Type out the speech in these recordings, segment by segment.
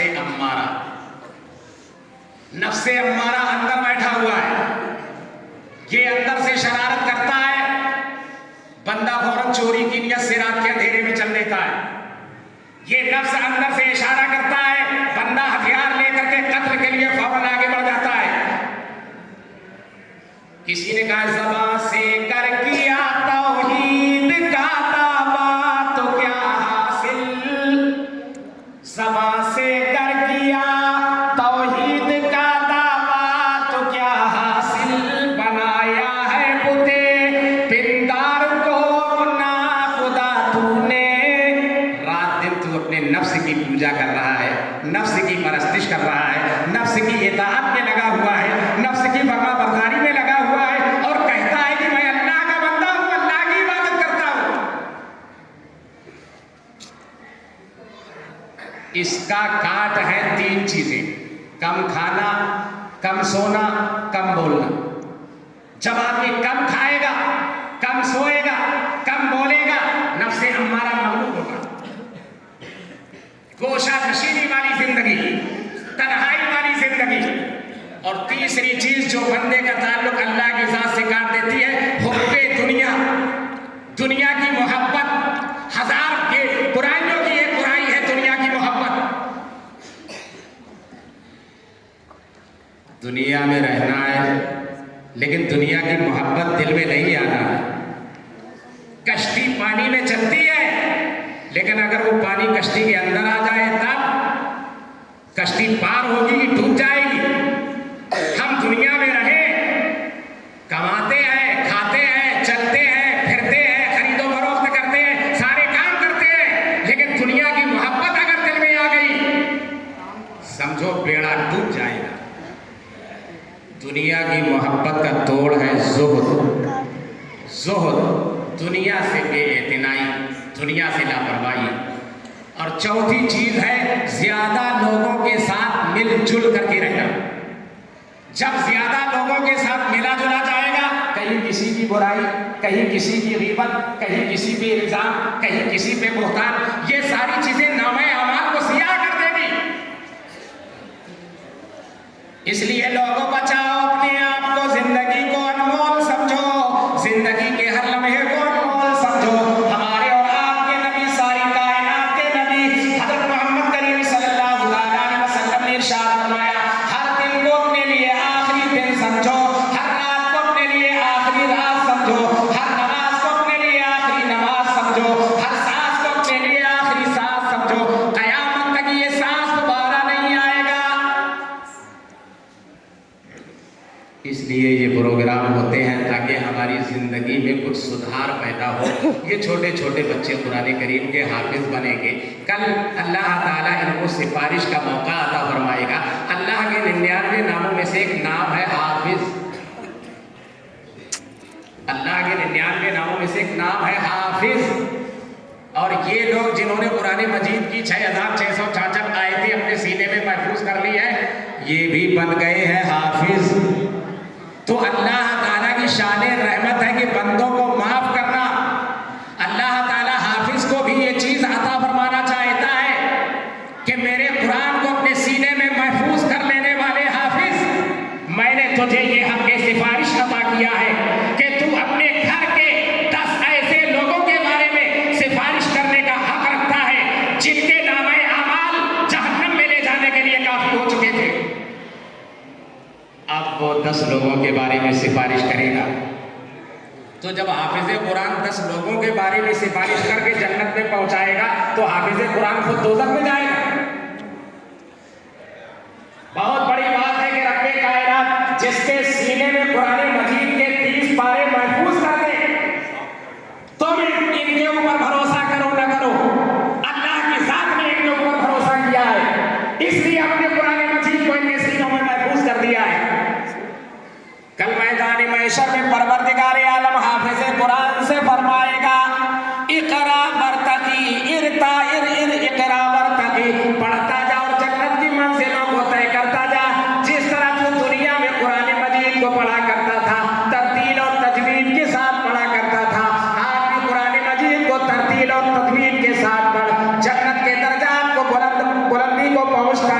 امارہ. نفس امارہ اندر بیٹھا ہوا ہے، یہ اندر سے شرارت کرتا ہے، بندہ فوراً چوری کی نیت سے رات کے اندھیرے میں چل دیتا ہے. یہ نفس اندر سے اشارہ کرتا ہے، بندہ ہتھیار لے کر کے قتل کے لیے فوراً آگے بڑھ جاتا ہے. کسی نے کہا زبان سے کر کیا توحید کا دعویٰ تو کیا حاصل، زبان سے کر کیا توحید کا دعویٰ تو کیا حاصل، بنایا ہے بتے پندار کو نا خدا تو نے. رات دن تو اپنے نفس کی پوجا کر رہا ہے، نفس کی پرستش کر رہا ہے، نفس کی اطاعت میں لگا ہوا ہے، نفس کی فرما برداری میں لگا ہوا ہے، اور کہتا ہے کہ میں اللہ کا بندہ ہوں، اللہ کی عبادت کرتا ہوں. اس کا کاٹ ہے 3 چیزیں: کم کھانا، کم سونا، کم بولنا. جب آدمی کم کھائے گا، کم سوئے گا، کم بولے گا، نفس امارہ مغلوب ہوگا. گوشہ نشینی والی زندگی، تنہائی والی زندگی. اور تیسری چیز جو بندے کا تعلق اللہ کی ذات سے کاٹ دیتی ہے، حب دنیا، دنیا کی محبت. ہزار یہ برائیوں کی ایک برائی ہے دنیا کی محبت. دنیا میں رہنا ہے لیکن دنیا کی محبت دل میں نہیں آنا ہے. کشتی پانی میں چلتی ہے لیکن اگر وہ پانی کشتی کے اندر آ جائے تب کشتی پار ہوگی، ڈوب جائے گی. ہم دنیا میں رہیں، کماتے ہیں، کھاتے ہیں، چلتے ہیں، پھرتے ہیں، خرید و فروخت کرتے ہیں، سارے کام کرتے ہیں، لیکن دنیا کی محبت اگر دل میں آ گئی سمجھو بیڑا ڈوب جائے گا. دنیا کی محبت کا توڑ ہے زہد. زہد دنیا سے بے اعتنائی، دنیا سے لاپرواہی. اور چوتھی چیز ہے زیادہ لوگوں کے ساتھ مل جل کر کے رہنا. جب زیادہ لوگوں کے ساتھ ملا جلا جائے گا، کہیں کسی کی برائی، کہیں کسی کی غیبت، کہیں کسی پہ الزام، کہیں کسی پہ بہتان، یہ ساری چیزیں نامہ اعمال کو سیاہ کر دے گی. اس لیے لوگوں بچاؤ اپنے آپ کو، زندگی کو انمول سمجھو، زندگی کے ہر لمحے کو انمول سمجھو. ہمارے اور آپ کے نبی، ساری کائنات کے نبی حضرت محمد کریم صلی اللہ علیہ وسلم نے ارشاد فرمایا، ہر دن کو اپنے لیے آخری دن سمجھو، ہر رات کو اپنے لیے آخری رات سمجھو، ہر نماز کو اپنے لیے آخری نماز سمجھو، ہر سانس کو اپنے لیے آخری سانس سمجھو. قیامت تک یہ سانس دوبارہ نہیں آئے گا. اس لیے یہ پروگرام ہوتے ہیں تاکہ ہماری زندگی میں کچھ سدھار پیدا ہو. یہ چھوٹے چھوٹے بچے قرآن کریم کے حافظ بنیں گے، کل اللہ تعالیٰ ان کو سفارش کا موقع عطا فرمائے گا. اللہ کے 99 ناموں میں سے ایک نام ہے حافظ. اللہ کے 99 ناموں میں سے ایک نام ہے حافظ. اور یہ لوگ جنہوں نے قرآن مجید کی 6666 آیتیں اپنے سینے میں محفوظ کر لی ہے، یہ بھی بن گئے ہیں حافظ. تو اللہ تعالیٰ کی شان رحمت ہے کہ بندوں کو معاف کرنا. اللہ تعالیٰ حافظ کو بھی یہ چیز عطا فرمانا چاہتا ہے کہ میرے قرآن کو اپنے سینے میں محفوظ کر لینے والے حافظ، میں نے تجھے یہ حق کی سفارش عطا کیا ہے کہ تو اپنے گھر کے 10 ایسے لوگوں کے بارے میں سفارش کرنے کا حق رکھتا ہے جن کے نامہ اعمال جہنم میں لے جانے کے لیے کافی ہو چکے تھے. اب وہ 10 لوگوں کے بارے میں سفارش کرے گا. تو جب حافظ قرآن 10 لوگوں کے بارے میں سفارش کر کے جنت میں پہنچائے گا تو حافظ قرآن خود دوزخ میں جائے گا. بہت بڑی بات ہے کہ رب کائنات جس کے سینے میں قرآن مجید کے 30 پارے محفوظ کر دے، تم ان کے اوپر بھروسہ کرو نہ کرو، اللہ کی ذات نے ان کے اوپر بھروسہ کیا ہے، اس لیے اپنے قرآن مجید کو ان کے سینوں میں محفوظ کر دیا ہے. کل میدان محشر میں پروردگار عالم حافظ قرآن سے فرمائے گا، اقرا ورتقی ارتا اقرا ورتقی، پڑھتا جا اور جنت کی منزلوں کو طے کرتا جا. جس طرح تو دنیا میں قرآن مجید کو پڑھا کرتا تھا، ترتیل اور تجوید کے ساتھ پڑھا کرتا تھا، آج بھی قرآن مجید کو ترتیل اور تجوید کے ساتھ پڑھ، جنت کے درجات کو بلندی کو پہنچتا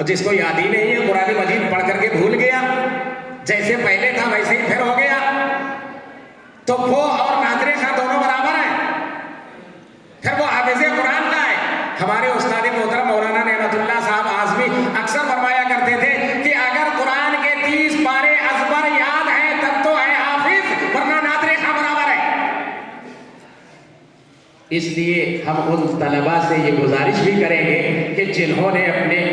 اور جس کو یاد ہی نہیں ہے قرآن مجید پڑھ کر کے بھول گیا، جیسے پہلے تھا ویسے ہی پھر ہو گیا، تو وہ اور ناظر خواہ دونوں برابر ہیں، پھر وہ حافظ قرآن کا ہے۔ ہمارے استاد محترم مولانا نعمت اللہ صاحب اعظمی اکثر فرمایا کرتے تھے کہ اگر قرآن کے 30 پارے ازبر یاد ہیں تب تو ہے حافظ، ورنہ ناظر خواہ برابر ہے۔ اس لیے ہم ان طلباء سے یہ گزارش بھی کریں گے کہ جنہوں نے اپنے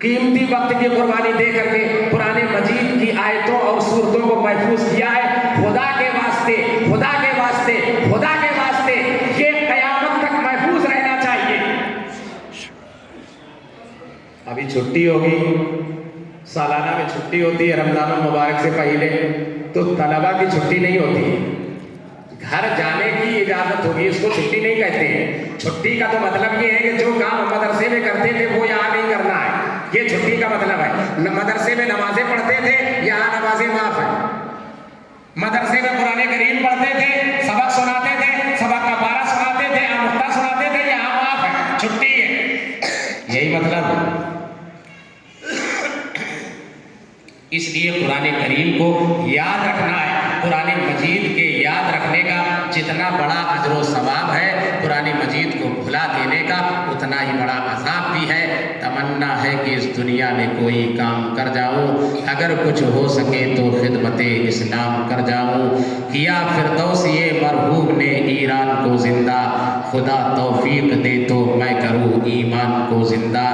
قیمتی وقت کی قربانی دے کر کے قرآن مجید کی آیتوں اور سورتوں کو محفوظ کیا ہے، خدا کے واسطے خدا کے واسطے خدا کے واسطے یہ قیامت تک محفوظ رہنا چاہیے۔ ابھی چھٹی ہوگی، سالانہ میں چھٹی ہوتی ہے رمضان المبارک سے پہلے، تو طلباء کی چھٹی نہیں ہوتی، گھر جانے کی اجازت ہوگی، اس کو چھٹی نہیں کہتے ہیں۔ چھٹی کا تو مطلب یہ ہے کہ جو کام مدرسے میں کرتے تھے وہ یہاں نہیں کرنا ہے، یہ چھٹی کا مطلب ہے۔ مدرسے میں نمازیں پڑھتے تھے، یہاں نمازیں معاف ہیں۔ مدرسے میں قرآن کریم پڑھتے تھے، سبق سناتے تھے، سبق کا پارہ سناتے تھے، آموختہ سناتے تھے، یہاں معاف ہے، چھٹی ہے، یہی مطلب ہے۔ اس لیے قرآن کریم کو یاد رکھنا ہے۔ قرآن مجید کے یاد رکھنے کا جتنا بڑا اجر و ثواب ہے، قرآن مجید کو بھلا دینے کا اتنا ہی بڑا عذاب بھی ہے۔ تمنا ہے کہ اس دنیا میں کوئی کام کر جاؤں، اگر کچھ ہو سکے تو خدمت اسلام کر جاؤں۔ کیا فردوس یہ مرحوم نے ایران کو زندہ، خدا توفیق دے تو میں کروں ایمان کو زندہ۔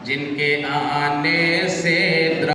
جن کے آنے سے